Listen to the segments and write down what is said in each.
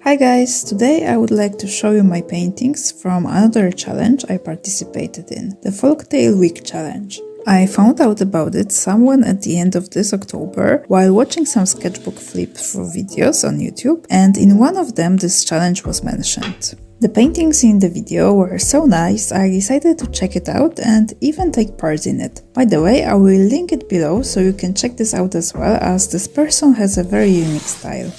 Hi guys, today I would like to show you my paintings from another challenge I participated in, the Folktale Week Challenge. I found out about it somewhere at the end of this October while watching some sketchbook flip-through videos on YouTube, and in one of them this challenge was mentioned. The paintings in the video were so nice, I decided to check it out and even take part in it. By the way, I will link it below so you can check this out as well, as this person has a very unique style.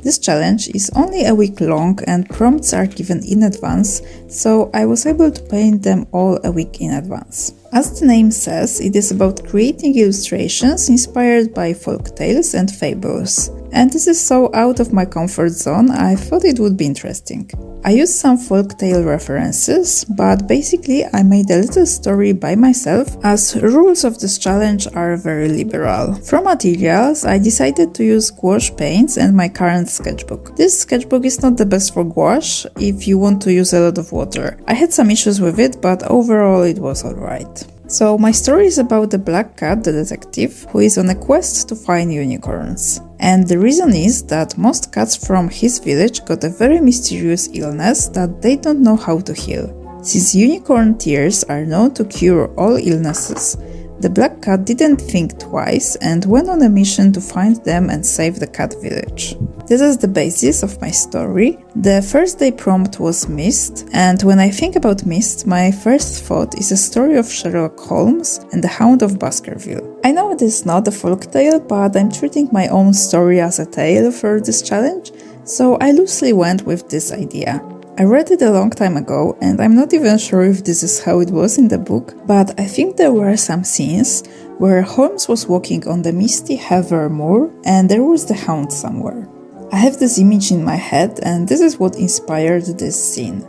This challenge is only a week long and prompts are given in advance, so I was able to paint them all a week in advance. As the name says, it is about creating illustrations inspired by folk tales and fables. And this is so out of my comfort zone, I thought it would be interesting. I used some folktale references, but basically I made a little story by myself, as rules of this challenge are very liberal. For materials, I decided to use gouache paints and my current sketchbook. This sketchbook is not the best for gouache if you want to use a lot of water. I had some issues with it, but overall it was alright. So my story is about the black cat, the detective, who is on a quest to find unicorns. And the reason is that most cats from his village got a very mysterious illness that they don't know how to heal. Since unicorn tears are known to cure all illnesses, the black cat didn't think twice and went on a mission to find them and save the cat village. This is the basis of my story. The first day prompt was Mist, and when I think about Mist, my first thought is a story of Sherlock Holmes and the Hound of Baskerville. I know it is not a folktale, but I'm treating my own story as a tale for this challenge, so I loosely went with this idea. I read it a long time ago, and I'm not even sure if this is how it was in the book, but I think there were some scenes where Holmes was walking on the misty Heather Moor and there was the hound somewhere. I have this image in my head, and this is what inspired this scene.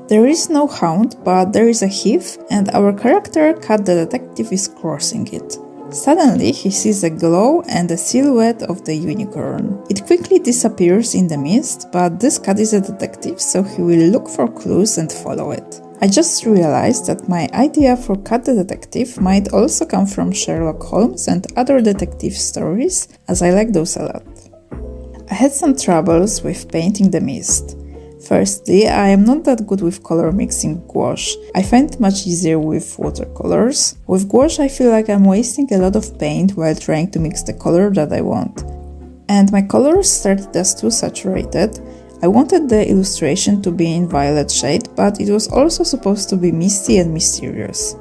There is no hound, but there is a heath, and our character, Cat the Detective, is crossing it. Suddenly, he sees a glow and a silhouette of the unicorn. It quickly disappears in the mist, but this cat is a detective, so he will look for clues and follow it. I just realized that my idea for Cat the Detective might also come from Sherlock Holmes and other detective stories, as I like those a lot. I had some troubles with painting the mist. Firstly, I am not that good with color mixing gouache. I find it much easier with watercolors. With gouache I feel like I'm wasting a lot of paint while trying to mix the color that I want. And my colors started as too saturated. I wanted the illustration to be in violet shade, but it was also supposed to be misty and mysterious.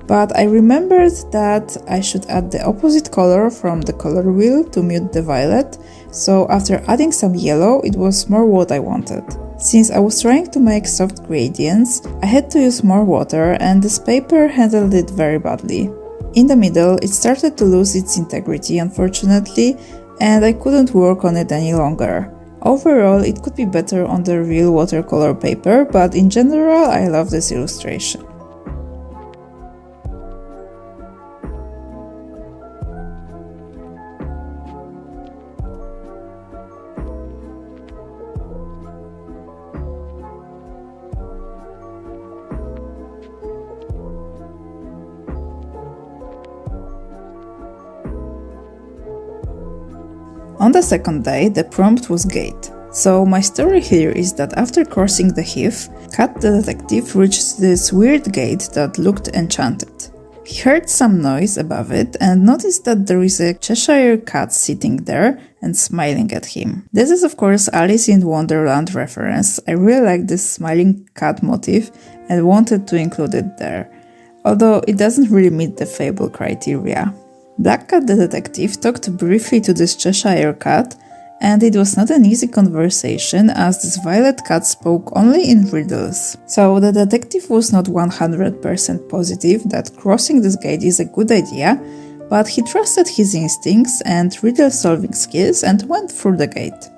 But I remembered that I should add the opposite color from the color wheel to mute the violet, so after adding some yellow, it was more what I wanted. Since I was trying to make soft gradients, I had to use more water, and this paper handled it very badly. In the middle, it started to lose its integrity, unfortunately, and I couldn't work on it any longer. Overall, it could be better on the real watercolor paper, but in general, I love this illustration. On the second day, the prompt was gate. So my story here is that after crossing the heath, Cat the Detective reached this weird gate that looked enchanted. He heard some noise above it and noticed that there is a Cheshire cat sitting there and smiling at him. This is of course Alice in Wonderland reference. I really like this smiling cat motif and wanted to include it there, although it doesn't really meet the fable criteria. Black Cat the Detective talked briefly to this Cheshire cat, and it was not an easy conversation as this violet cat spoke only in riddles. So the detective was not 100% positive that crossing this gate is a good idea, but he trusted his instincts and riddle solving skills and went through the gate.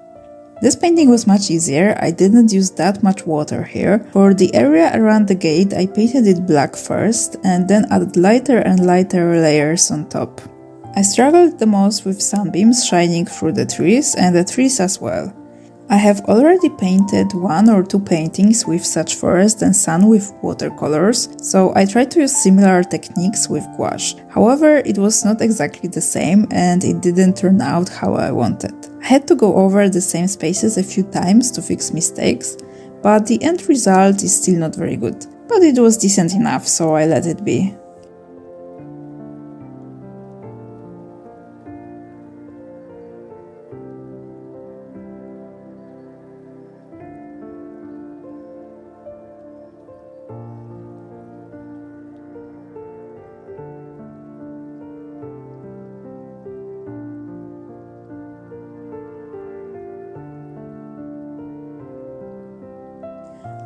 This painting was much easier, I didn't use that much water here. For the area around the gate I painted it black first and then added lighter and lighter layers on top. I struggled the most with sunbeams shining through the trees and the trees as well. I have already painted 1 or 2 paintings with such forest and sun with watercolors, so I tried to use similar techniques with gouache. However, it was not exactly the same and it didn't turn out how I wanted. I had to go over the same spaces a few times to fix mistakes, but the end result is still not very good. But it was decent enough, so I let it be.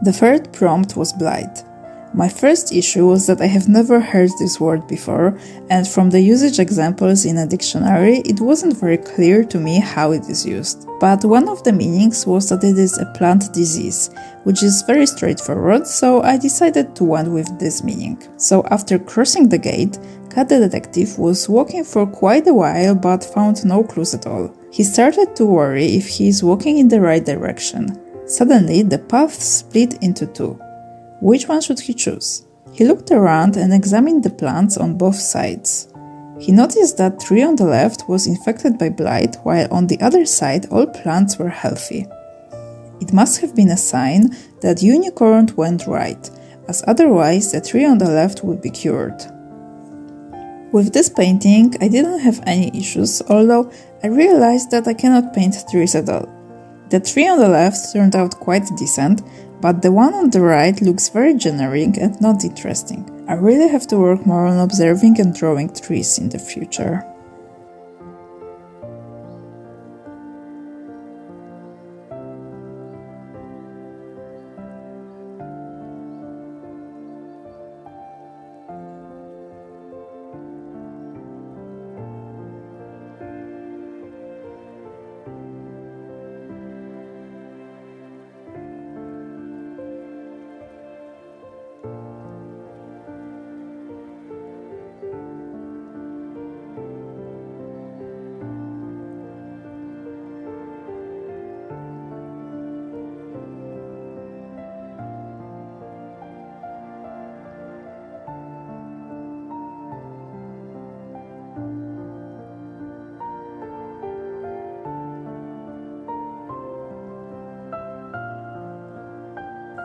The third prompt was Blight. My first issue was that I have never heard this word before, and from the usage examples in a dictionary, it wasn't very clear to me how it is used. But one of the meanings was that it is a plant disease, which is very straightforward, so I decided to went with this meaning. So after crossing the gate, Cat the detective was walking for quite a while but found no clues at all. He started to worry if he is walking in the right direction. Suddenly, the path split into 2. Which one should he choose? He looked around and examined the plants on both sides. He noticed that tree on the left was infected by blight, while on the other side all plants were healthy. It must have been a sign that unicorn went right, as otherwise the tree on the left would be cured. With this painting, I didn't have any issues, although I realized that I cannot paint trees at all. The tree on the left turned out quite decent, but the one on the right looks very generic and not interesting. I really have to work more on observing and drawing trees in the future.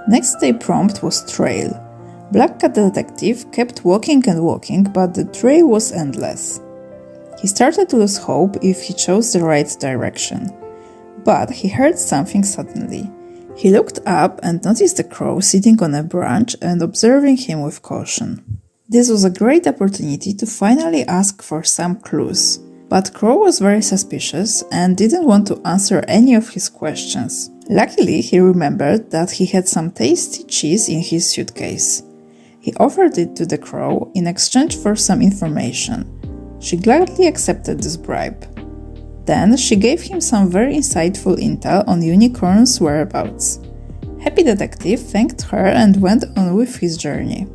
Next day prompt was trail. Black Cat detective kept walking and walking, but the trail was endless. He started to lose hope if he chose the right direction. But he heard something suddenly. He looked up and noticed a crow sitting on a branch and observing him with caution. This was a great opportunity to finally ask for some clues. But Crow was very suspicious and didn't want to answer any of his questions. Luckily, he remembered that he had some tasty cheese in his suitcase. He offered it to the crow in exchange for some information. She gladly accepted this bribe. Then she gave him some very insightful intel on unicorns' whereabouts. Happy Detective thanked her and went on with his journey.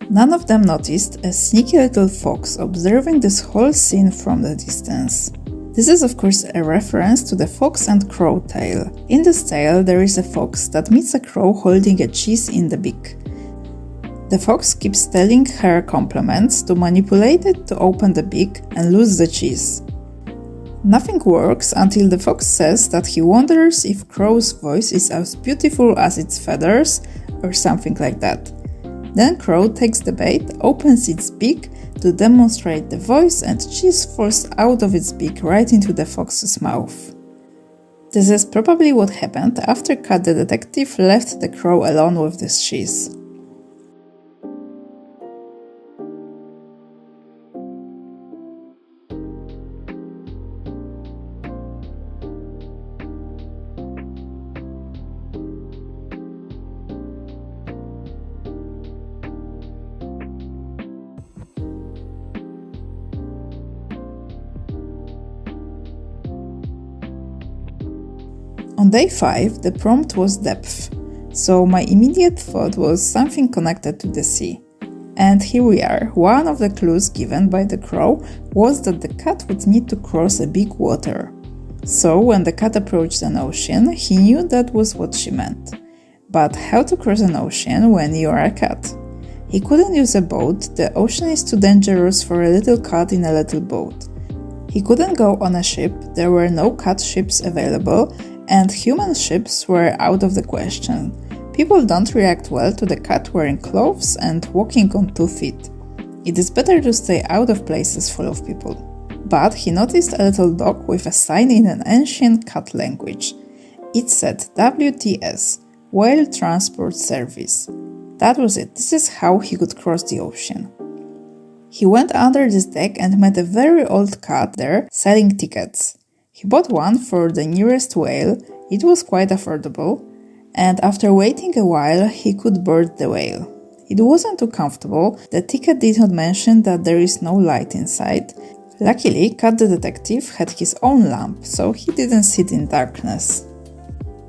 None of them noticed a sneaky little fox observing this whole scene from the distance. This is of course a reference to the Fox and Crow tale. In this tale there is a fox that meets a crow holding a cheese in the beak. The fox keeps telling her compliments to manipulate it to open the beak and lose the cheese. Nothing works until the fox says that he wonders if Crow's voice is as beautiful as its feathers or something like that. Then Crow takes the bait, opens its beak to demonstrate the voice, and cheese falls out of its beak right into the fox's mouth. This is probably what happened after Cat the detective left the crow alone with this cheese. On day 5, the prompt was depth, so my immediate thought was something connected to the sea. And here we are. One of the clues given by the crow was that the cat would need to cross a big water. So when the cat approached an ocean, he knew that was what she meant. But how to cross an ocean when you are a cat? He couldn't use a boat, the ocean is too dangerous for a little cat in a little boat. He couldn't go on a ship, there were no cat ships available, and human ships were out of the question. People don't react well to the cat wearing clothes and walking on 2 feet. It is better to stay out of places full of people. But he noticed a little dog with a sign in an ancient cat language. It said WTS, Whale Transport Service. That was it, this is how he could cross the ocean. He went under this deck and met a very old cat there selling tickets. He bought one for the nearest whale, it was quite affordable, and after waiting a while he could board the whale. It wasn't too comfortable, the ticket did not mention that there is no light inside. Luckily, Cat the Detective had his own lamp, so he didn't sit in darkness.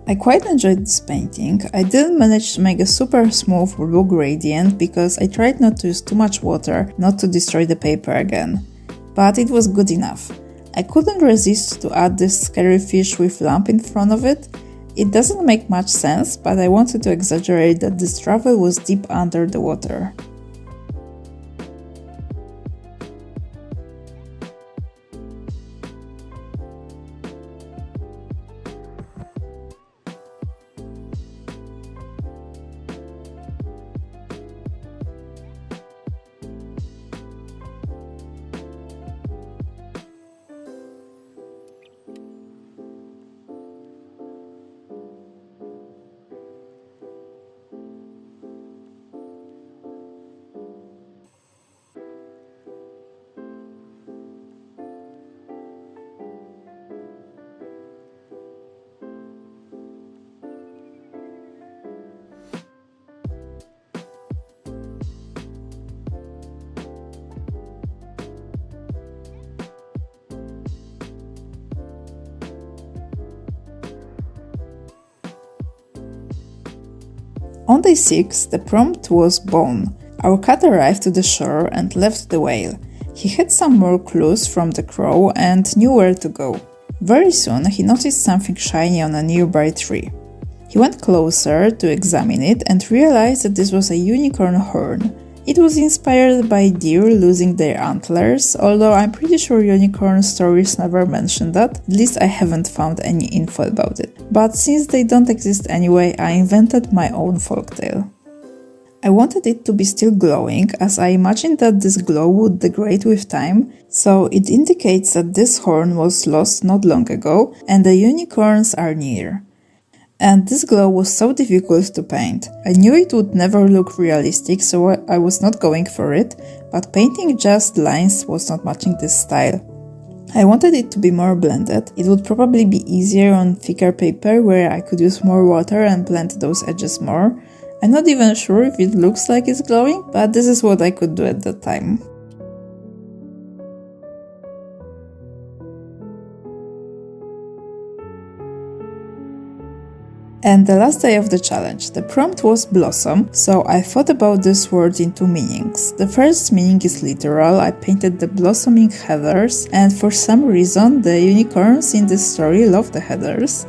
I quite enjoyed this painting. I didn't manage to make a super smooth blue gradient because I tried not to use too much water, not to destroy the paper again. But it was good enough. I couldn't resist to add this scary fish with lamp in front of it. It doesn't make much sense, but I wanted to exaggerate that this travel was deep under the water. On day 6, the prompt was Bone. Our cat arrived to the shore and left the whale. He had some more clues from the crow and knew where to go. Very soon he noticed something shiny on a nearby tree. He went closer to examine it and realized that this was a unicorn horn. It was inspired by deer losing their antlers, although I'm pretty sure unicorn stories never mention that, at least I haven't found any info about it. But since they don't exist anyway, I invented my own folktale. I wanted it to be still glowing, as I imagined that this glow would degrade with time, so it indicates that this horn was lost not long ago and the unicorns are near. And this glow was so difficult to paint. I knew it would never look realistic, so I was not going for it, but painting just lines was not matching this style. I wanted it to be more blended. It would probably be easier on thicker paper where I could use more water and blend those edges more. I'm not even sure if it looks like it's glowing, but this is what I could do at that time. And the last day of the challenge. The prompt was blossom, so I thought about this word in 2 meanings. The first meaning is literal, I painted the blossoming heathers, and for some reason the unicorns in this story love the heathers.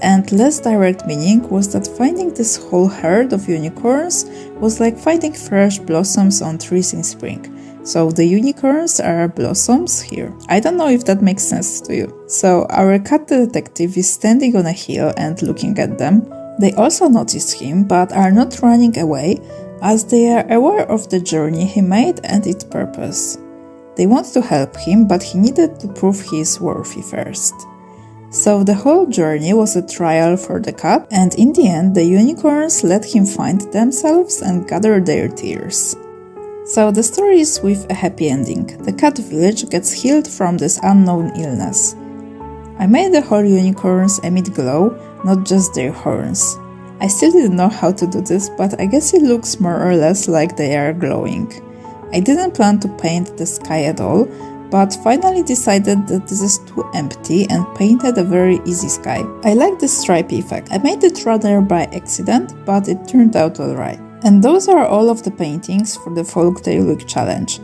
And less direct meaning was that finding this whole herd of unicorns was like finding fresh blossoms on trees in spring. So the unicorns are blossoms here. I don't know if that makes sense to you. So our cat detective is standing on a hill and looking at them. They also notice him but are not running away as they are aware of the journey he made and its purpose. They want to help him but he needed to prove he is worthy first. So the whole journey was a trial for the cat and in the end the unicorns let him find themselves and gather their tears. So the story is with a happy ending. The cat village gets healed from this unknown illness. I made the whole unicorns emit glow, not just their horns. I still didn't know how to do this, but I guess it looks more or less like they are glowing. I didn't plan to paint the sky at all, but finally decided that this is too empty and painted a very easy sky. I like this stripy effect. I made it rather by accident, but it turned out alright. And those are all of the paintings for the Folktale Week challenge.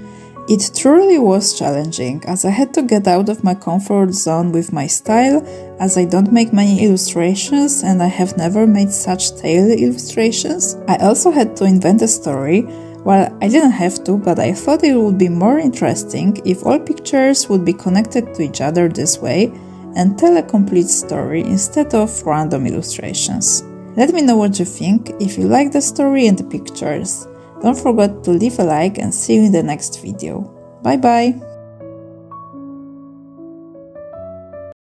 It truly was challenging, as I had to get out of my comfort zone with my style, as I don't make many illustrations and I have never made such tale illustrations. I also had to invent a story. Well, I didn't have to, but I thought it would be more interesting if all pictures would be connected to each other this way and tell a complete story instead of random illustrations. Let me know what you think, if you like the story and the pictures. Don't forget to leave a like and see you in the next video. Bye bye!